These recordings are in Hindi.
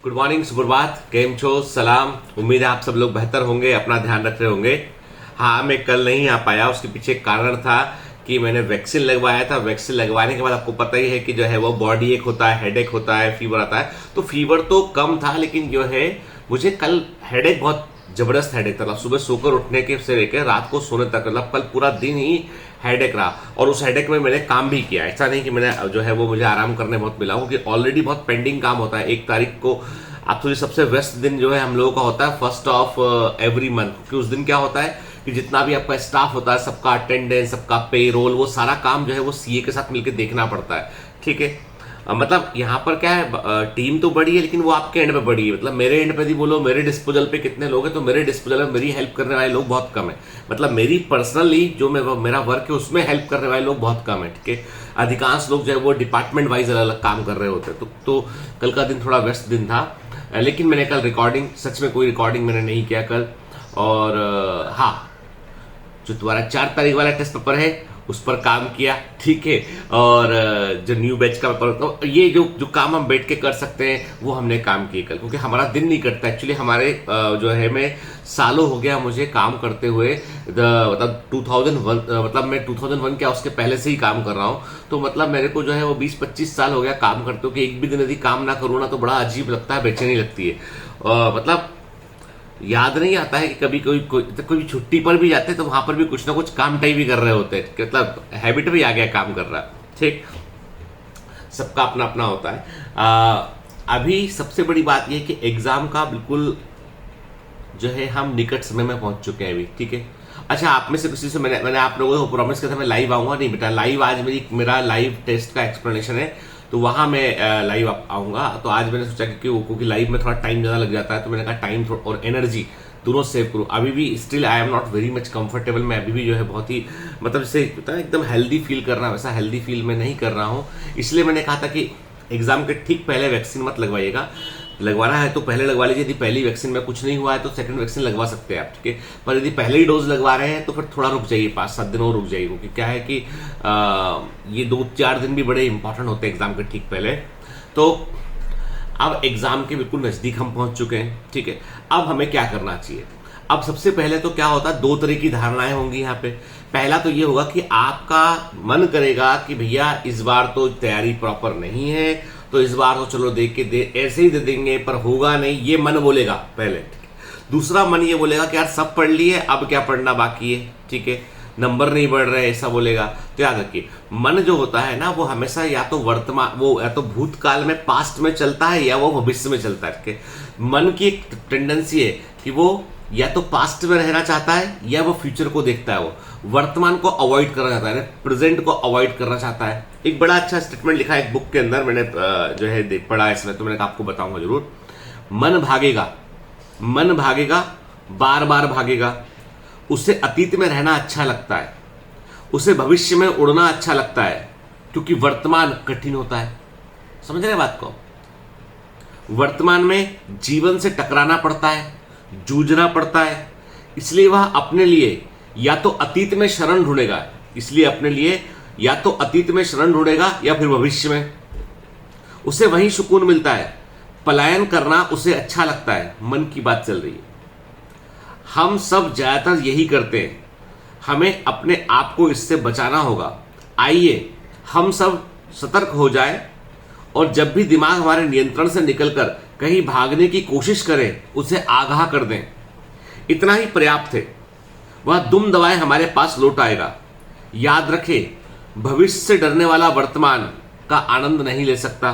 गुड मॉर्निंग, सुप्रभात, केम छो, सलाम। उम्मीद है आप सब लोग बेहतर होंगे, अपना ध्यान रख रहे होंगे। हाँ, मैं कल नहीं आ पाया, उसके पीछे एक कारण था कि मैंने वैक्सीन लगवाया था। वैक्सीन लगवाने के बाद आपको पता ही है कि जो है वो बॉडी एक होता है, हेडेक होता है, फीवर आता है। तो फीवर तो कम था, लेकिन जो है मुझे कल हेडेक, बहुत जबरदस्त हेडेक था। सुबह सोकर उठने के से लेकर रात को सोने तक, मतलब कल पूरा दिन ही हेडेक रहा। और उस हेडेक में मैंने काम भी किया, ऐसा नहीं कि मैंने जो है वो मुझे आराम करने बहुत मिला, क्योंकि ऑलरेडी बहुत पेंडिंग काम होता है। 1 तारीख को आप तो सबसे व्यस्त दिन जो है हम लोगों का होता है, फर्स्ट ऑफ एवरी मंथ। क्योंकि उस दिन क्या होता है कि जितना भी आपका स्टाफ होता है, सबका अटेंडेंस, सबका पे रोल, वो सारा काम जो है वो सीए के साथ मिलकर देखना पड़ता है। ठीक है, मतलब यहाँ पर क्या है, टीम तो बड़ी है लेकिन वो आपके एंड पे बड़ी है। मतलब मेरे एंड पे भी बोलो, मेरे डिस्पोजल पे कितने लोग हैं, तो मेरे डिस्पोजल में मेरी हेल्प करने वाले लोग बहुत कम है। मतलब मेरी पर्सनली जो मेरा वर्क है उसमें हेल्प करने वाले लोग बहुत कम है। ठीक है, अधिकांश लोग जो है वो डिपार्टमेंट वाइज अलग अलग काम कर रहे होते हैं। तो कल का दिन थोड़ा व्यस्त दिन था, लेकिन मैंने कल रिकॉर्डिंग, सच में कोई रिकॉर्डिंग मैंने नहीं किया कल। और हाँ, जो तुम्हारा 4 तारीख वाला टेस्ट पेपर है उस पर काम किया। ठीक है, और जो न्यू बैच का पेपर, तो ये जो काम हम बैठ के कर सकते हैं वो हमने काम किए कल, क्योंकि हमारा दिन नहीं कटता एक्चुअली। हमारे जो है, मैं सालों हो गया मुझे काम करते हुए, मतलब 2001, मतलब मैं 2001 क्या उसके पहले से ही काम कर रहा हूँ। तो मतलब मेरे को जो है वो 20-25 साल हो गया काम करते हुए, कि एक भी दिन यदि काम ना करूँ ना तो बड़ा अजीब लगता है, बेचैनी लगती है। मतलब याद नहीं आता है कि कभी कोई छुट्टी पर भी जाते हैं तो वहां पर भी कुछ ना कुछ काम टाइप भी कर रहे होते हैं। मतलब हैबिट भी आ गया काम कर रहा। ठीक, सबका अपना अपना होता है। अभी सबसे बड़ी बात यह कि एग्जाम का बिल्कुल जो है हम निकट समय में पहुंच चुके हैं अभी। ठीक है, अच्छा, आप में से किसी से मैंने आप लोगों को प्रॉमिस किया था मैं लाइव आऊंगा। नहीं बेटा, लाइव आज मेरा लाइव टेस्ट का एक्सप्लेनेशन है, तो वहां मैं लाइव आऊंगा। तो आज मैंने सोचा कि क्योंकि लाइव में थोड़ा टाइम ज्यादा लग जाता है, तो मैंने कहा टाइम और एनर्जी दोनों सेव करूं। अभी भी still I am not very much comfortable. मैं अभी भी जो है बहुत ही, मतलब जैसे एकदम हेल्दी फील करना, वैसा हेल्दी फील में नहीं कर रहा हूं। इसलिए मैंने कहा था कि एग्जाम के ठीक पहले वैक्सीन मत लगवाइएगा। लगवाना है तो पहले लगवा लीजिए। यदि पहली वैक्सीन में कुछ नहीं हुआ है तो सेकंड वैक्सीन लगवा सकते हैं आप। ठीक है, पर यदि पहले ही डोज लगवा रहे हैं तो फिर थोड़ा रुक जाइए, 5-7 दिन और रुक जाइए, क्योंकि क्या है कि ये 2-4 दिन भी बड़े इंपॉर्टेंट होते हैं एग्जाम के ठीक पहले। तो अब एग्जाम के बिल्कुल नजदीक हम पहुंच चुके हैं। ठीक है, अब हमें क्या करना चाहिए? अब सबसे पहले तो क्या होता है, 2 तरह की धारणाएं होंगी यहाँ पे। पहला तो ये होगा कि आपका मन करेगा कि भैया इस बार तो तैयारी प्रॉपर नहीं है, तो इस बार तो चलो देख के ऐसे ही दे देंगे, पर होगा नहीं, ये मन बोलेगा पहले। दूसरा मन ये बोलेगा कि यार सब पढ़ लिए, अब क्या पढ़ना बाकी है। ठीक है, नंबर नहीं बढ़ रहे, ऐसा बोलेगा। तो याद रखिए, मन जो होता है ना वो हमेशा या तो वर्तमान, वो या तो भूतकाल में, पास्ट में चलता है, या वो भविष्य में चलता है। ठीक है, मन की एक टेंडेंसी है कि वो या तो पास्ट में रहना चाहता है या वो फ्यूचर को देखता है। वो वर्तमान को अवॉइड करना चाहता है, प्रेजेंट को अवॉइड करना चाहता है। एक बड़ा अच्छा स्टेटमेंट लिखा है एक बुक के अंदर, मैंने जो है पढ़ा है इसमें, तो मैंने आपको बताऊंगा जरूर। मन भागेगा, मन भागेगा, बार बार भागेगा। उसे अतीत में रहना अच्छा लगता है, उसे भविष्य में उड़ना अच्छा लगता है, क्योंकि वर्तमान कठिन होता है। समझ रहे बात को? वर्तमान में जीवन से टकराना पड़ता है, जूझना पड़ता है। इसलिए वह अपने लिए या तो अतीत में शरण ढूंढेगा, इसलिए अपने लिए या तो अतीत में शरण ढूंढेगा या फिर भविष्य में। उसे वहीं सुकून मिलता है, पलायन करना उसे अच्छा लगता है। मन की बात चल रही है, हम सब ज्यादातर यही करते हैं। हमें अपने आप को इससे बचाना होगा। आइए हम सब सतर्क हो जाए, और जब भी दिमाग हमारे नियंत्रण से निकलकर कहीं भागने की कोशिश करे, उसे आगाह कर दें। इतना ही पर्याप्त है, वह दुम दबाए हमारे पास लौट आएगा। याद रखें, भविष्य से डरने वाला वर्तमान का आनंद नहीं ले सकता।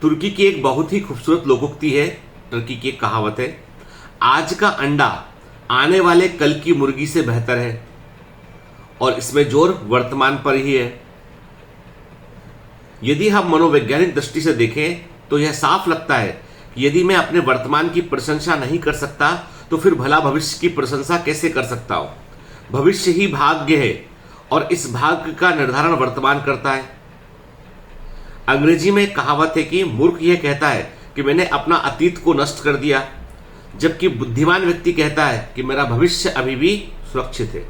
तुर्की की एक बहुत ही खूबसूरत लोकोक्ति है, तुर्की की एक कहावत है, आज का अंडा आने वाले कल की मुर्गी से बेहतर है। और इसमें जोर वर्तमान पर ही है। यदि हम मनोवैज्ञानिक दृष्टि से देखें तो यह साफ लगता है कि यदि मैं अपने वर्तमान की प्रशंसा नहीं कर सकता तो फिर भला भविष्य की प्रशंसा कैसे कर सकता हूं? भविष्य ही भाग्य है, और इस भाग्य का निर्धारण वर्तमान करता है। अंग्रेजी में एक कहावत है कि मूर्ख यह कहता है कि मैंने अपना अतीत को नष्ट कर दिया, जबकि बुद्धिमान व्यक्ति कहता है कि मेरा भविष्य अभी भी सुरक्षित है।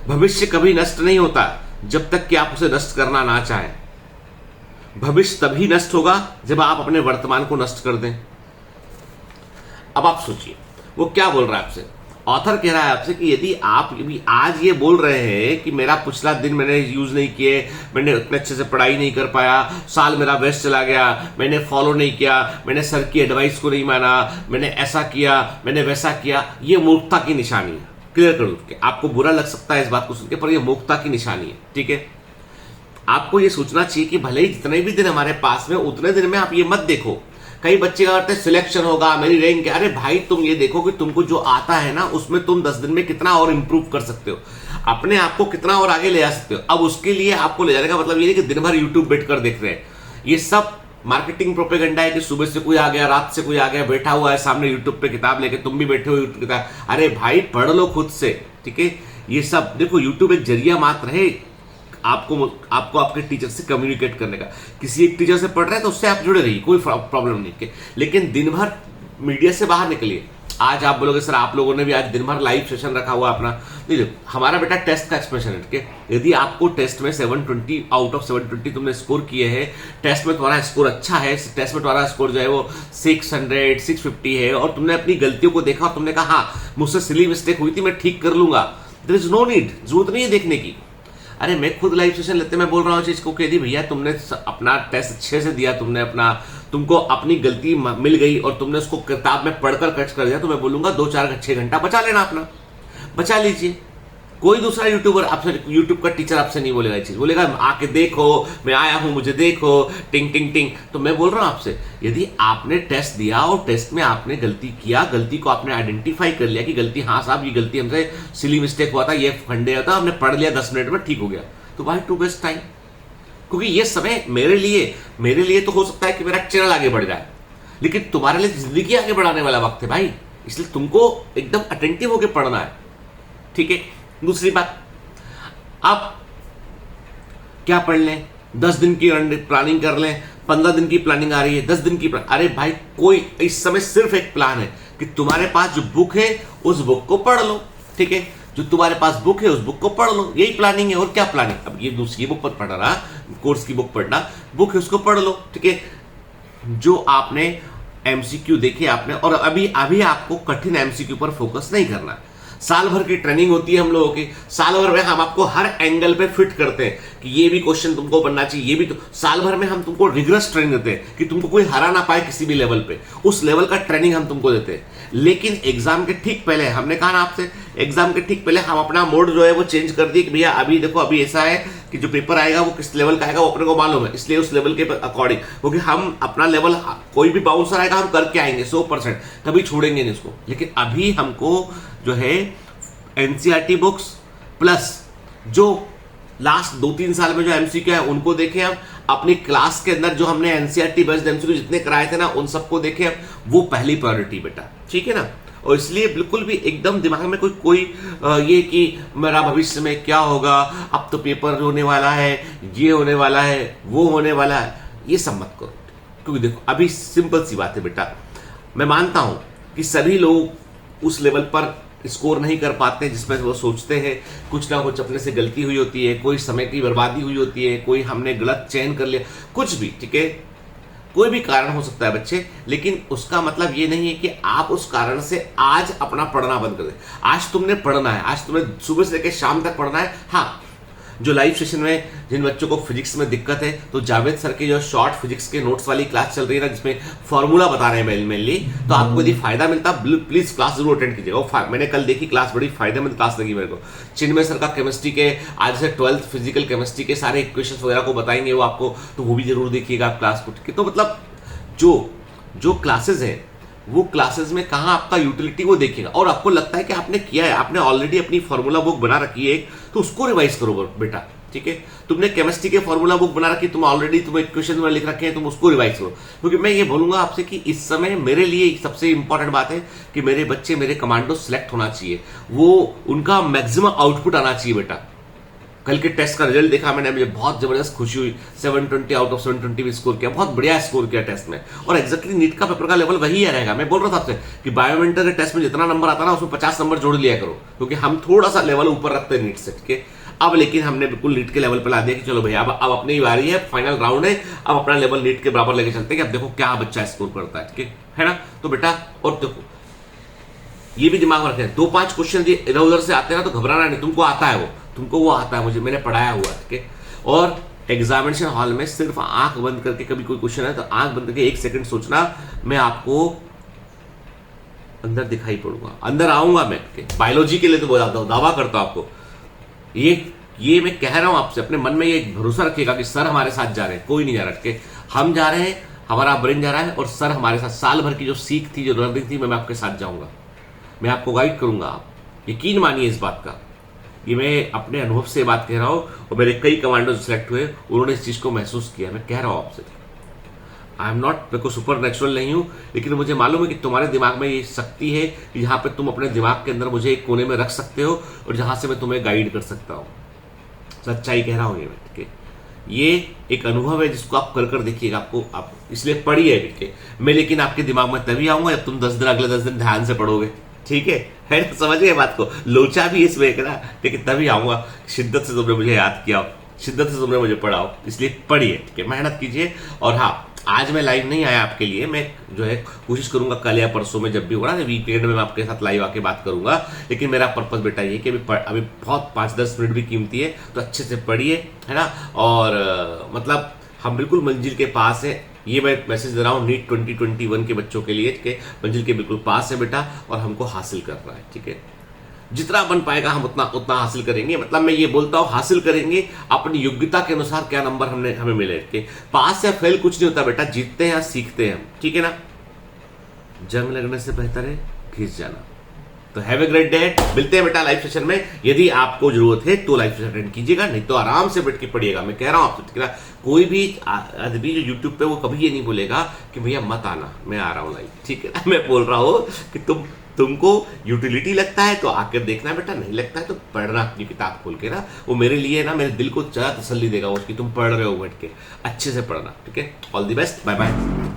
भविष्य कभी नष्ट नहीं होता, जब तक कि आप उसे नष्ट करना ना चाहें। भविष्य तभी नष्ट होगा जब आप अपने वर्तमान को नष्ट कर दें। अब आप सोचिए वो क्या बोल रहा है आपसे। ऑथर कह रहा है आपसे कि यदि आप भी आज ये बोल रहे हैं कि मेरा पिछला दिन मैंने यूज नहीं किए, मैंने उतने अच्छे से पढ़ाई नहीं कर पाया, साल मेरा वेस्ट चला गया, मैंने फॉलो नहीं किया, मैंने सर की एडवाइस को नहीं माना, मैंने ऐसा किया, मैंने वैसा किया, ये मूर्खता की निशानी है। क्लियर कर दूं कि आपको बुरा लग सकता है इस बात को सुनकर, पर यह मूर्खता की निशानी है। ठीक है, आपको ये सोचना चाहिए कि भले ही जितने भी दिन हमारे पास में, उतने दिन में आप ये मत देखो कई बच्चे क्या करते हैं, सिलेक्शन होगा, मेरी रैंक क्या। अरे भाई तुम ये देखो कि तुमको जो आता है ना उसमें तुम 10 दिन में कितना और इंप्रूव कर सकते हो, अपने आप को कितना और आगे ले जा सकते हो। अब उसके लिए आपको ले जाने का मतलब ये नहीं कि दिन भर यूट्यूब बैठ कर देख रहे हैं। ये सब मार्केटिंग प्रोपेगेंडा है कि सुबह से कोई आ गया, रात से कोई आ गया, बैठा हुआ है सामने यूट्यूब पे किताब लेके, तुम भी बैठे हो यूट्यूब किताब। अरे भाई पढ़ लो खुद से। ठीक है, ये सब देखो, यूट्यूब एक जरिया मात्र है आपको आपके टीचर से कम्युनिकेट करने का। किसी एक टीचर से पढ़ रहे हैं तो उससे आप जुड़े रहिए, कोई प्रॉब्लम नहीं है, लेकिन दिन भर मीडिया से बाहर निकलिए। आज आप बोलोगे सर आप लोगों ने भी आज दिन भर लाइव सेशन रखा हुआ अपना। नहीं, हमारा बेटा टेस्ट का एक्सप्रेशन है। ठीक है, यदि आपको टेस्ट में 720 आउट ऑफ 720 तुमने स्कोर किए हैं, टेस्ट में तुम्हारा स्कोर अच्छा है, टेस्ट में तुम्हारा स्कोर जो है वो 600 650 है, और तुमने अपनी गलतियों को देखा और तुमने कहा हाँ मुझसे सिली मिस्टेक हुई थी, मैं ठीक कर लूंगा, देयर इज नो नीड, जरूरत नहीं है देखने की। अरे मैं खुद लाइव सेशन लेते मैं बोल रहा हूँ चीज को कि यदि भैया तुमने अपना टेस्ट अच्छे से दिया, तुमको अपनी गलती मिल गई और तुमने उसको किताब में पढ़कर कट कर दिया, तो मैं बोलूंगा 2-4-6 घंटा बचा लेना, अपना बचा लीजिए। कोई दूसरा यूट्यूबर आपसे, यूट्यूब का टीचर आपसे नहीं बोलेगा ये चीज, बोलेगा आके देखो, मैं आया हूं, मुझे देखो, टिंग टिंग टिंग। तो मैं बोल रहा हूं आपसे, यदि आपने टेस्ट दिया और टेस्ट में आपने गलती किया, गलती को आपने आइडेंटिफाई कर लिया कि गलती, हाँ साहब ये गलती हमसे सिली मिस्टेक हुआ था, ये फंडे था, हमने पढ़ लिया 10 मिनट में ठीक हो गया, तो वाई टू वेस्ट टाइम। क्योंकि ये समय मेरे लिए तो हो सकता है कि मेरा चैनल आगे बढ़ जाए, लेकिन तुम्हारे लिए जिंदगी आगे बढ़ाने वाला वक्त है भाई, इसलिए तुमको एकदम अटेंटिव होकर पढ़ना है। ठीक है, दूसरी बात, आप क्या पढ़ लें, 10 दिन की प्लानिंग कर लें, 15 दिन की प्लानिंग आ रही है, 10 दिन की अरे भाई कोई इस समय सिर्फ एक प्लान है कि तुम्हारे पास जो बुक है उस बुक को पढ़ लो। ठीक है, जो तुम्हारे पास बुक है उस बुक को पढ़ लो, यही प्लानिंग है। और क्या प्लानिंग, अब ये दूसरी बुक पर पढ़ना, कोर्स की बुक पढ़ना, बुक है उसको पढ़ लो। ठीक है, जो आपने एमसीक्यू देखे आपने, और अभी आपको कठिन एमसीक्यू पर फोकस नहीं करना। साल भर की ट्रेनिंग होती है हम लोगों की, साल भर में हम आपको हर एंगल पे फिट करते हैं कि ये भी क्वेश्चन तुमको बनना चाहिए, ये भी तो साल भर में हम तुमको रिगरस ट्रेनिंग देते हैं कि तुमको कोई हरा ना पाए किसी भी लेवल पे, उस लेवल का ट्रेनिंग हम तुमको देते हैं। लेकिन एग्जाम के ठीक पहले, हमने कहा ना आपसे, एग्जाम के ठीक पहले हम अपना मोड जो है वो चेंज कर दिए कि भैया अभी देखो, अभी ऐसा है कि जो पेपर आएगा वो किस लेवल का आएगा वो अपने को मालूम है, इसलिए उस लेवल के अकॉर्डिंग, क्योंकि हम अपना लेवल, कोई भी बाउंसर आएगा हम करके आएंगे 100%, कभी छोड़ेंगे नहीं इसको। लेकिन अभी हमको जो है एनसीईआरटी बुक्स प्लस जो लास्ट 2-3 साल में जो एमसीक्यू है उनको देखें हम, अपनी क्लास के अंदर जो हमने एनसीईआरटी बेस्ड एमसीक्यू जितने कराए थे ना उन सबको देखें हम, वो पहली प्रायोरिटी बेटा। ठीक है ना, और इसलिए बिल्कुल भी एकदम दिमाग में कोई ये कि मेरा भविष्य में क्या होगा, अब तो पेपर होने वाला है, ये होने वाला है, वो होने वाला है, ये सब मत करो। क्योंकि देखो अभी सिंपल सी बात है बेटा, मैं मानता हूं कि सभी लोग उस लेवल पर स्कोर नहीं कर पाते जिसमें वो सोचते हैं, कुछ ना कुछ अपने से गलती हुई होती है, कोई समय की बर्बादी हुई होती है, कोई हमने गलत चयन कर लिया, कुछ भी। ठीक है, कोई भी कारण हो सकता है बच्चे, लेकिन उसका मतलब ये नहीं है कि आप उस कारण से आज अपना पढ़ना बंद कर दें। आज तुमने पढ़ना है, आज तुम्हें सुबह से लेकर शाम तक पढ़ना है। हाँ, जो लाइव सेशन में जिन बच्चों को फिजिक्स में दिक्कत है, तो जावेद सर की जो शॉर्ट फिजिक्स के नोट्स वाली क्लास चल रही है ना, जिसमें फॉर्मूला बता रहे हैं मेनली, तो आपको यदि फायदा मिलता प्लीज क्लास जरूर अटेंड कीजिएगा। मैंने कल देखी क्लास, बड़ी फायदेमंद क्लास लगी मेरे को। चिन्मय सर का केमिस्ट्री के आज से 12th फिजिकल केमिस्ट्री के सारे इक्वेशंस वगैरह को बताएंगे वो आपको, तो वो भी जरूर देखिएगा आप क्लास को। तो मतलब जो क्लासेस है वो क्लासेस में कहां आपका यूटिलिटी वो देखिएगा, और आपको लगता है कि आपने किया है, आपने ऑलरेडी अपनी फॉर्मूला बुक बना रखी है, तो उसको रिवाइज करो बेटा। ठीक है, तुमने केमिस्ट्री के फॉर्मूला बुक बना रखी, तुम ऑलरेडी तुम्हें इक्वेशन में लिख रखे हैं, तुम उसको रिवाइज करो। क्योंकि मैं ये बोलूंगा आपसे कि इस समय मेरे लिए सबसे इंपॉर्टेंट बात है कि मेरे बच्चे, मेरे कमांडो सिलेक्ट होना चाहिए, वो उनका मैक्सिमम आउटपुट आना चाहिए बेटा। कल के टेस्ट का रिजल्ट देखा मैंने, मुझे बहुत जबरदस्त खुशी हुई, 720 आउट ऑफ 720 भी स्कोर किया, बहुत बढ़िया स्कोर किया टेस्ट में। और एक्जैक्टली नीट का पेपर का लेवल वही रहेगा। मैं बोल रहा था आपसे कि बायोमेंटल के टेस्ट में जितना नंबर आता ना उसमें 50 नंबर जोड़ लिया करो, क्योंकि हम थोड़ा सा लेवल ऊपर रखते हैं नीट से। ठीक है, अब लेकिन हमने बिल्कुल नीट के लेवल पे ला दिया कि चलो भैया अब अपनी ही बारी है, फाइनल राउंड है, अब अपना लेवल नीट के बराबर लेके चलते हैं कि अब देखो क्या बच्चा स्कोर करता है, ठीक है ना। तो बेटा और देखो ये भी दिमाग में रखें, 2-5 क्वेश्चन इधर उधर से आते हैं ना तो घबराना नहीं, तुमको आता है, वो तुमको वो आता है, मुझे मैंने पढ़ाया हुआ है, ठीक है। और एग्जामिनेशन हॉल में सिर्फ आंख बंद करके कभी कोई क्वेश्चन है तो आंख बंद करके 1 सेकंड सोचना, मैं आपको अंदर दिखाई पड़ूंगा, अंदर आऊंगा मैं, बायोलॉजी के लिए तो बताता हूं, दावा करता हूं आपको, ये मैं कह रहा हूं आपसे, अपने मन में ये भरोसा रखिएगा कि सर हमारे साथ जा रहे हैं, कोई नहीं जा रहा, हम जा रहे हैं, हमारा ब्रेन जा रहा है और सर हमारे साथ, साल भर की जो सीख थी, जो लर्निंग थी, मैं आपके साथ जाऊंगा, मैं आपको गाइड करूंगा, आप यकीन मानिए इस बात का, ये मैं अपने अनुभव से बात कह रहा हूं और मेरे कई कमांडो सिलेक्ट हुए, उन्होंने इस चीज को महसूस किया, मैं कह रहा हूं आपसे, आई एम नॉट, मैं कोई सुपर नेचुरल नहीं हूं, लेकिन मुझे मालूम है कि तुम्हारे दिमाग में ये शक्ति है कि जहां पे तुम अपने दिमाग के अंदर मुझे एक कोने में रख सकते हो और जहां से मैं तुम्हें गाइड कर सकता हूं, सच्चाई कह रहा हूं ये मैं, ठीक है। ये एक अनुभव है जिसको आप कर देखिएगा, आपको आप इसलिए पढ़िए, ठीक है। मैं लेकिन आपके दिमाग में तभी आऊंगा जब तुम 10 दिन, अगले 10 दिन ध्यान से पढ़ोगे, ठीक है ना, समझ गए बात को, लोचा भी इसमें है ना, ठीक है, तभी आऊंगा, शिद्दत से तुमने मुझे याद किया, शिद्दत से तुमने मुझे पढ़ाओ, इसलिए पढ़िए, ठीक है, मेहनत कीजिए। और हाँ, आज मैं लाइव नहीं आया आपके लिए, मैं जो है कोशिश करूंगा कल या परसों में जब भी होगा ना वीकेंड में मैं आपके साथ लाइव आके बात करूंगा, लेकिन मेरा पर्पस बेटा ये कि अभी बहुत 5-10 मिनट भी कीमती है, तो अच्छे से पढ़िए, है ना। और मतलब हम बिल्कुल मंजिल के पास है, ये मैं मैसेज दे रहा हूँ नीट 2021 के बच्चों के लिए, ठीक है, मंजिल के बिल्कुल पास है बेटा, और हमको हासिल करना है, ठीक है, जितना बन पाएगा हम उतना हासिल करेंगे, मतलब मैं ये बोलता हूं हासिल करेंगे अपनी योग्यता के अनुसार, क्या नंबर हमें मिले, के पास या फेल कुछ नहीं होता बेटा, जीतते हैं या सीखते हैं हम, ठीक है ना। जंग लगने से बेहतर है घिस जाना। तो हैव ए ग्रेट डे, मिलते हैं बेटा लाइव सेशन में, यदि आपको जरूरत है तो लाइव सेशन अटेंड कीजिएगा, नहीं तो आराम से बैठ के पढ़िएगा, मैं कह रहा हूं आपको, ठीक है। कोई भी आदमी जो यूट्यूब पे वो कभी ये नहीं बोलेगा कि भैया मत आना, मैं आ रहा हूं लाइव, ठीक है ना। मैं बोल रहा हूं कि तुमको यूटिलिटी लगता है तो आकर देखना बेटा, नहीं लगता है तो पढ़ना अपनी किताब खोल के ना, वो मेरे लिए ना, मेरे दिल को ज्यादा तसल्ली देगा उसकी, तुम पढ़ रहे हो बैठ के, अच्छे से पढ़ना, ठीक है। All the best, bye bye.